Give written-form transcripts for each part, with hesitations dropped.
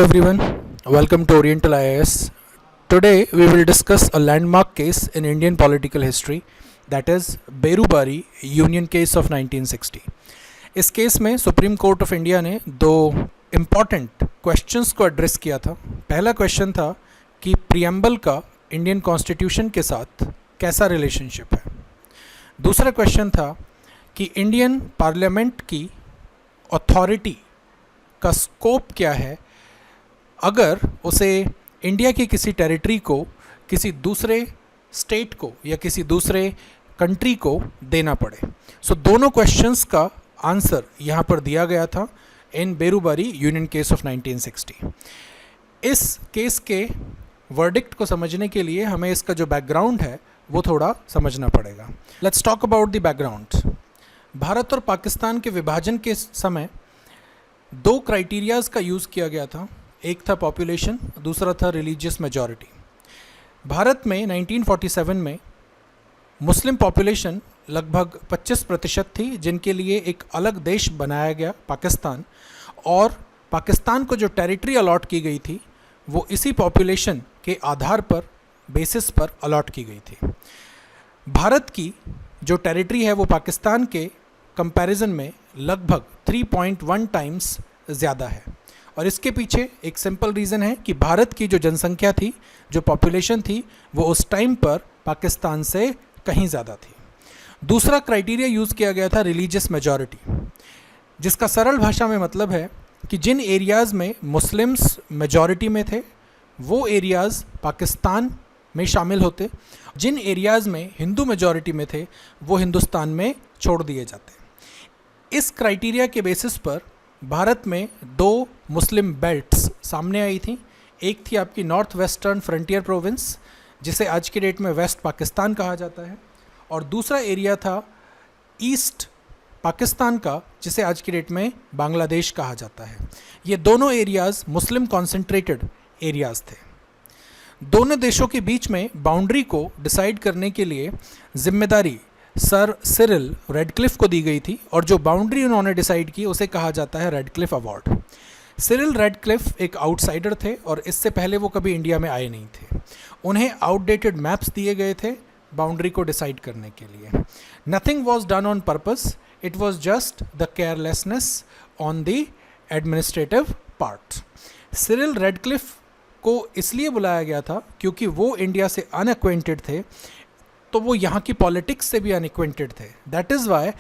everyone, welcome to Oriental IAS. Today we will discuss a landmark case in Indian political history, that is Berubari Union Case of 1960. इस case में supreme court of India ने दो important questions को address किया था. पहला question था कि प्रियम्बल का इंडियन कॉन्स्टिट्यूशन के साथ कैसा रिलेशनशिप है. दूसरा क्वेश्चन था कि इंडियन पार्लियामेंट की अथॉरिटी का स्कोप क्या है अगर उसे इंडिया की किसी टेरिटरी को किसी दूसरे स्टेट को या किसी दूसरे कंट्री को देना पड़े. सो दोनों क्वेश्चंस का आंसर यहाँ पर दिया गया था इन बेरूबारी यूनियन केस ऑफ 1960. इस केस के वर्डिक्ट को समझने के लिए हमें इसका जो बैकग्राउंड है वो थोड़ा समझना पड़ेगा. Let's talk about the background. Bharat और पाकिस्तान के विभाजन के समय दो क्राइटेरियाज का यूज़ किया गया था. एक था पॉपुलेशन, दूसरा था रिलीजियस मेजॉरिटी. भारत में 1947 में मुस्लिम पॉपुलेशन लगभग 25% थी, जिनके लिए एक अलग देश बनाया गया पाकिस्तान, और पाकिस्तान को जो टेरिटरी अलॉट की गई थी वो इसी पॉपुलेशन के आधार पर बेसिस पर अलॉट की गई थी. भारत की जो टेरिटरी है वो पाकिस्तान के कंपैरिजन में लगभग 3.1 टाइम्स ज़्यादा है, और इसके पीछे एक सिंपल रीज़न है कि भारत की जो जनसंख्या थी, जो पॉपुलेशन थी, वो उस टाइम पर पाकिस्तान से कहीं ज़्यादा थी. दूसरा क्राइटेरिया यूज़ किया गया था रिलीजियस मेजॉरिटी, जिसका सरल भाषा में मतलब है कि जिन एरियाज़ में मुस्लिम्स मेजॉरिटी में थे वो एरियाज़ पाकिस्तान में शामिल होते, जिन एरियाज़ में हिंदू मेजॉरिटी में थे वो हिंदुस्तान में छोड़ दिए जाते. इस क्राइटेरिया के बेसिस पर भारत में दो मुस्लिम बेल्ट्स सामने आई थी. एक थी आपकी नॉर्थ वेस्टर्न फ्रंटियर प्रोविंस, जिसे आज के डेट में वेस्ट पाकिस्तान कहा जाता है, और दूसरा एरिया था ईस्ट पाकिस्तान का, जिसे आज की डेट में बांग्लादेश कहा जाता है. ये दोनों एरियाज़ मुस्लिम कॉन्सेंट्रेटेड एरियाज़ थे. दोनों देशों के बीच में बाउंड्री को डिसाइड करने के लिए जिम्मेदारी सर सिरिल रेडक्लिफ को दी गई थी, और जो बाउंड्री उन्होंने डिसाइड की उसे कहा जाता है रेडक्लिफ अवार्ड. सिरिल रेडक्लिफ एक आउटसाइडर थे और इससे पहले वो कभी इंडिया में आए नहीं थे. उन्हें आउटडेटेड मैप्स दिए गए थे बाउंड्री को डिसाइड करने के लिए. Nothing was done on purpose, it was just the carelessness on the administrative part. Cyril Radcliffe को इसलिए बुलाया गया था क्योंकि वो इंडिया से अनअक्वेंटेड थे, तो वो यहाँ की पॉलिटिक्स से भी अनअक्वेंटेड थे. दैट इज़ वाई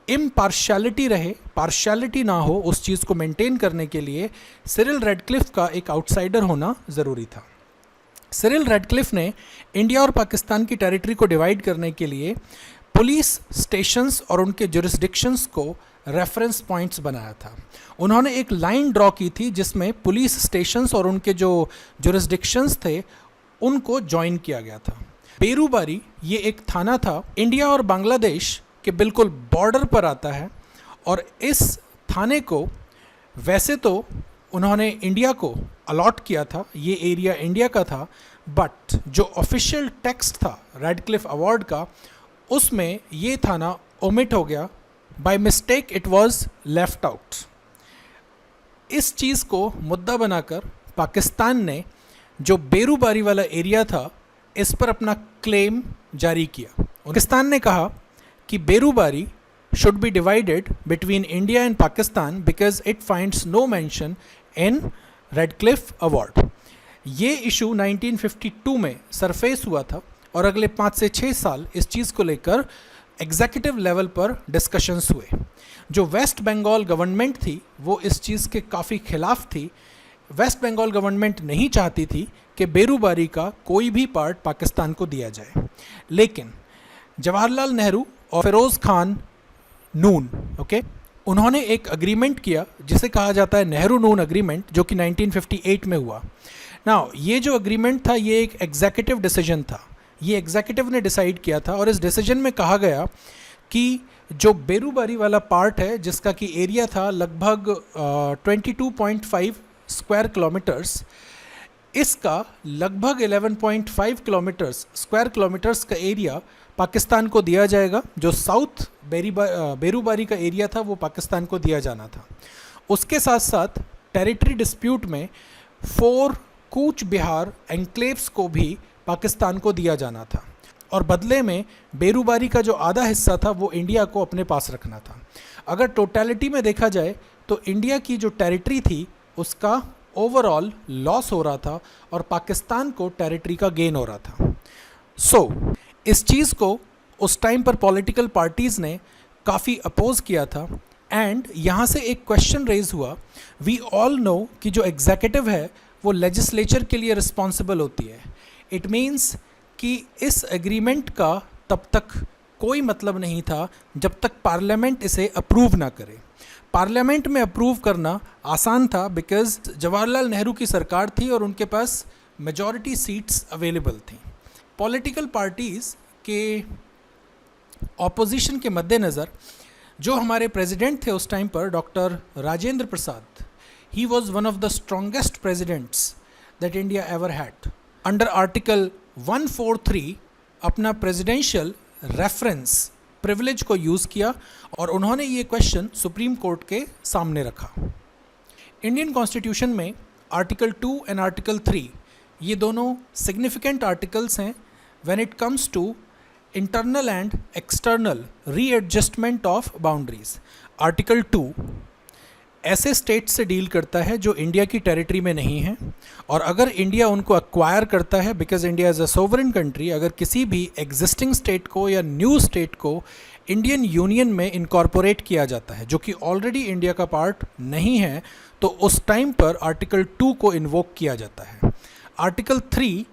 इम्पार्शियलिटी रहे, पार्शियलिटी ना हो, उस चीज़ को मेंटेन करने के लिए सिरिल रेडक्लिफ का एक आउटसाइडर होना ज़रूरी था. सिरिल रेडक्लिफ ने इंडिया और पाकिस्तान की टेरिटरी को डिवाइड करने के लिए पुलिस स्टेशंस और उनके जुरिस्डिक्शंस को रेफरेंस पॉइंट्स बनाया था. उन्होंने एक लाइन ड्रॉ की थी जिसमें पुलिस स्टेशंस और उनके जो जुरिस्डिक्शंस थे उनको ज्वाइन किया गया था. बेरूबारी ये एक थाना था, इंडिया और बांग्लादेश के बिल्कुल बॉर्डर पर आता है, और इस थाने को वैसे तो उन्होंने इंडिया को अलॉट किया था, ये एरिया इंडिया का था, बट जो ऑफिशियल टेक्स्ट था रेडक्लिफ अवार्ड का उसमें ये थाना ओमिट हो गया. By mistake it was left out. इस चीज़ को मुद्दा बनाकर पाकिस्तान ने जो बेरूबारी वाला एरिया था इस पर अपना क्लेम जारी किया. पाकिस्तान ने कहा कि Berubari should be divided between India and Pakistan because it finds no mention in Radcliffe award. ये इशू 1952 में सरफेस हुआ था, और अगले 5 से 6 साल इस चीज़ को लेकर एग्जीक्यूटिव लेवल पर डिस्कशंस हुए. जो वेस्ट बंगाल गवर्नमेंट थी वो इस चीज़ के काफ़ी खिलाफ थी. वेस्ट बंगाल गवर्नमेंट नहीं चाहती थी कि बेरूबारी का कोई भी पार्ट पाकिस्तान को दिया जाए, लेकिन जवाहरलाल नेहरू और फिरोज़ खान नून उन्होंने एक अग्रीमेंट किया जिसे कहा जाता है नेहरू नून अग्रीमेंट, जो कि 1958 में हुआ. नाउ ये जो अग्रीमेंट था ये एक एग्जीक्यूटिव डिसीजन था, ये एग्जीक्यूटिव ने डिसाइड किया था, और इस डिसीजन में कहा गया कि जो बेरूबारी वाला पार्ट है जिसका कि एरिया था लगभग 22.5 स्क्वायर किलोमीटर्स, इसका लगभग 11.5 स्क्वायर किलोमीटर्स का एरिया पाकिस्तान को दिया जाएगा. जो साउथ बेरूबारी का एरिया था वो पाकिस्तान को दिया जाना था. उसके साथ साथ टेरिटरी डिस्प्यूट में 4 कूच बिहार एनक्लेव्स को भी पाकिस्तान को दिया जाना था और बदले में बेरूबारी का जो आधा हिस्सा था वो इंडिया को अपने पास रखना था। अगर टोटलिटी में देखा जाए तो इंडिया की जो टेरिटरी थी उसका ओवरऑल लॉस हो रहा था और पाकिस्तान को टेरिटरी का गेन हो रहा था। इस चीज़ को उस टाइम पर पॉलिटिकल पार्टीज़ ने काफ़ी अपोज किया था एंड यहाँ से एक क्वेश्चन रेज हुआ। वी ऑल नो कि जो एग्जीक्यूटिव है वो लेजिस्लेचर के लिए रिस्पॉन्सिबल होती है। इट मीन्स कि इस एग्रीमेंट का तब तक कोई मतलब नहीं था जब तक पार्लियामेंट इसे अप्रूव ना करे। पार्लियामेंट में अप्रूव करना आसान था बिकॉज जवाहरलाल नेहरू की सरकार थी और उनके पास मेजॉरिटी सीट्स अवेलेबल थी। पॉलिटिकल पार्टीज़ के ऑपोजिशन के मद्देनज़र जो हमारे प्रेसिडेंट थे उस टाइम पर doctor Rajendra Prasad, he was one of the strongest presidents that India ever had. Under article 143 अपना प्रेसिडेंशियल रेफरेंस प्रिविलेज को यूज़ किया और उन्होंने ये क्वेश्चन सुप्रीम कोर्ट के सामने रखा। इंडियन कॉन्स्टिट्यूशन में आर्टिकल 2 एंड आर्टिकल 3 ये दोनों सिग्निफिकेंट आर्टिकल्स हैं when it comes to internal and external readjustment of boundaries. Article 2 ऐसे स्टेट से डील करता है जो इंडिया की टेरिटरी में नहीं है और अगर इंडिया उनको एक्वायर करता है because India is a sovereign country, अगर किसी भी एग्जिस्टिंग स्टेट को या न्यू स्टेट को इंडियन यूनियन में इनकॉर्पोरेट किया जाता है जो कि ऑलरेडी इंडिया का पार्ट नहीं है, तो उस टाइम पर आर्टिकल 2 को इन्वोक किया जाता है। आर्टिकल 3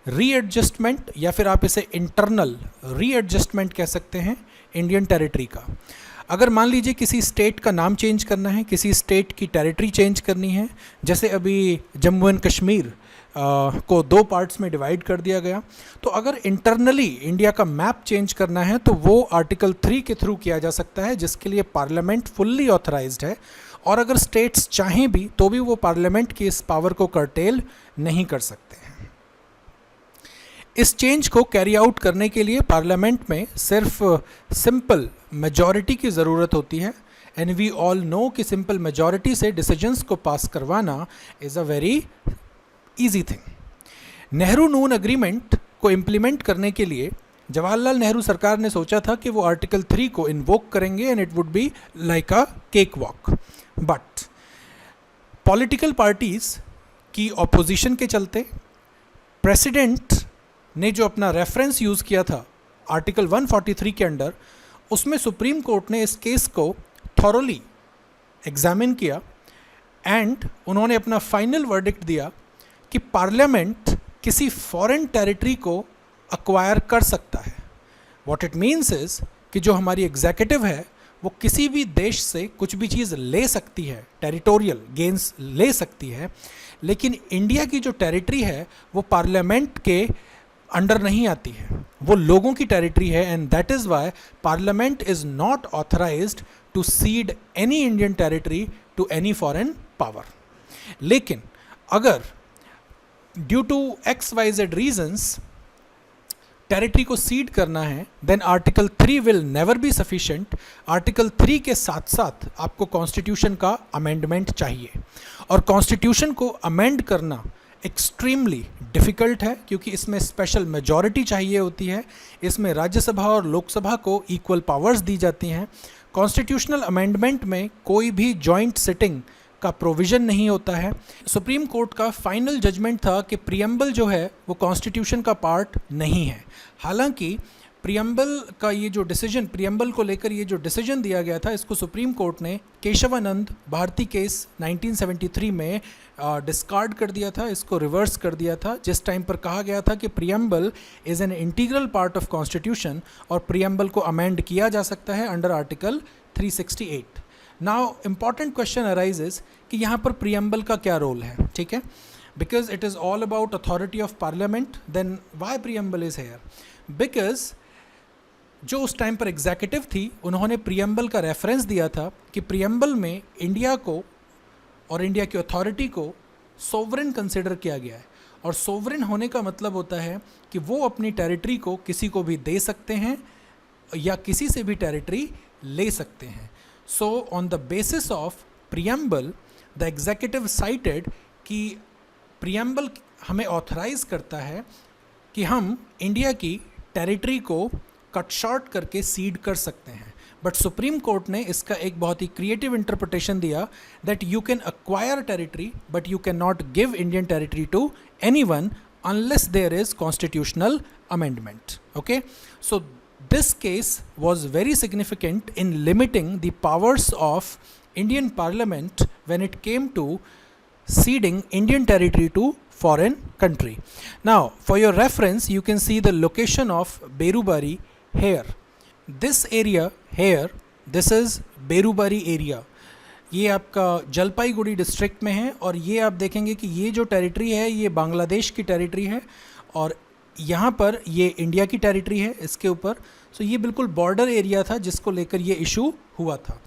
रीएडजस्टमेंट या फिर आप इसे इंटरनल रीएडजस्टमेंट कह सकते हैं इंडियन टेरिटरी का। अगर मान लीजिए किसी स्टेट का नाम चेंज करना है, किसी स्टेट की टेरिटरी चेंज करनी है, जैसे अभी जम्मू एंड कश्मीर को 2 पार्ट्स में डिवाइड कर दिया गया, तो अगर इंटरनली इंडिया का मैप चेंज करना है तो वो आर्टिकल 3 के थ्रू किया जा सकता है जिसके लिए पार्लियामेंट फुल्ली ऑथराइज्ड है और अगर स्टेट्स चाहें भी तो भी वो पार्लियामेंट की इस पावर को कर्टेल नहीं कर सकते हैं। इस चेंज को कैरी आउट करने के लिए पार्लियामेंट में सिर्फ सिंपल मेजॉरिटी की ज़रूरत होती है एंड वी ऑल नो कि सिंपल मेजॉरिटी से डिसीजंस को पास करवाना is a very easy thing. Nehru Noon agreement को इम्प्लीमेंट करने के लिए जवाहरलाल नेहरू सरकार ने सोचा था कि वो आर्टिकल 3 को इन्वोक करेंगे and it would be like a cake walk, but political parties की ऑपोजिशन के चलते प्रेसिडेंट ने जो अपना रेफरेंस यूज़ किया था आर्टिकल 143 के अंडर, उसमें सुप्रीम कोर्ट ने इस केस को थॉरोली एग्जामिन किया एंड उन्होंने अपना फाइनल वर्डिक्ट दिया कि पार्लियामेंट किसी फॉरेन टेरिटरी को अक्वायर कर सकता है। व्हाट इट मीन्स इज़ कि जो हमारी एग्जीक्यूटिव है वो किसी भी देश से कुछ भी चीज़ ले सकती है, टेरिटोरियल गेन्स ले सकती है, लेकिन इंडिया की जो टेरिटरी है वो पार्लियामेंट के अंडर नहीं आती है, वो लोगों की टेरिटरी है and that is why parliament is not authorised to cede any Indian territory to any foreign power. लेकिन अगर due to XYZ reasons territory को सीड करना है then article 3 will never be sufficient. Article 3 के साथ साथ आपको कॉन्स्टिट्यूशन का अमेंडमेंट चाहिए और कॉन्स्टिट्यूशन को अमेंड करना एक्सट्रीमली डिफ़िकल्ट है क्योंकि इसमें स्पेशल मेजॉरिटी चाहिए होती है, इसमें राज्यसभा और लोकसभा को इक्वल पावर्स दी जाती हैं। कॉन्स्टिट्यूशनल अमेंडमेंट में कोई भी जॉइंट सिटिंग का प्रोविज़न नहीं होता है। सुप्रीम कोर्ट का फाइनल जजमेंट था कि प्रियम्बल जो है वो कॉन्स्टिट्यूशन का पार्ट नहीं है। हालांकि प्रियम्बल का ये जो डिसीजन, प्रियम्बल को लेकर ये जो डिसीजन दिया गया था, इसको सुप्रीम कोर्ट ने केशवानंद भारती केस 1973 में डिस्कार्ड कर दिया था, इसको रिवर्स कर दिया था, जिस टाइम पर कहा गया था कि preamble is an integral part of constitution और प्रियम्बल को अमेंड किया जा सकता है under article 368। Now important question arises कि यहाँ पर प्रियम्बल का क्या रोल है, ठीक है, because it is all about authority of parliament, then why preamble is here? Because जो उस टाइम पर एग्जीक्यूटिव थी उन्होंने प्रियम्बल का रेफरेंस दिया था कि प्रियम्बल में इंडिया को और इंडिया की अथॉरिटी को सोवरेन कंसिडर किया गया है और सोवरेन होने का मतलब होता है कि वो अपनी टेरिटरी को किसी को भी दे सकते हैं या किसी से भी टेरिटरी ले सकते हैं। So on the basis of preamble, the executive cited कि प्रियम्बल हमें ऑथराइज करता है कि हम इंडिया की टेरिटरी को कट शॉर्ट करके सीड कर सकते हैं, बट सुप्रीम कोर्ट ने इसका एक बहुत ही क्रिएटिव इंटरप्रिटेशन दिया that you can acquire territory but you can not give Indian territory to anyone unless there is constitutional amendment. Okay, so this case was very significant in limiting the powers of Indian Parliament when it came to ceding Indian territory to foreign country. Now for your reference you can see the location of Berubari here. This area here, this is Berubari area. ये आपका Jalpaiguri district में है और ये आप देखेंगे कि ये जो टेरिटरी है ये बांग्लादेश की टेरिटरी है और यहाँ पर ये इंडिया की टेरिटरी है इसके ऊपर. सो ये बिल्कुल बॉर्डर एरिया था जिसको लेकर ये इशू हुआ था.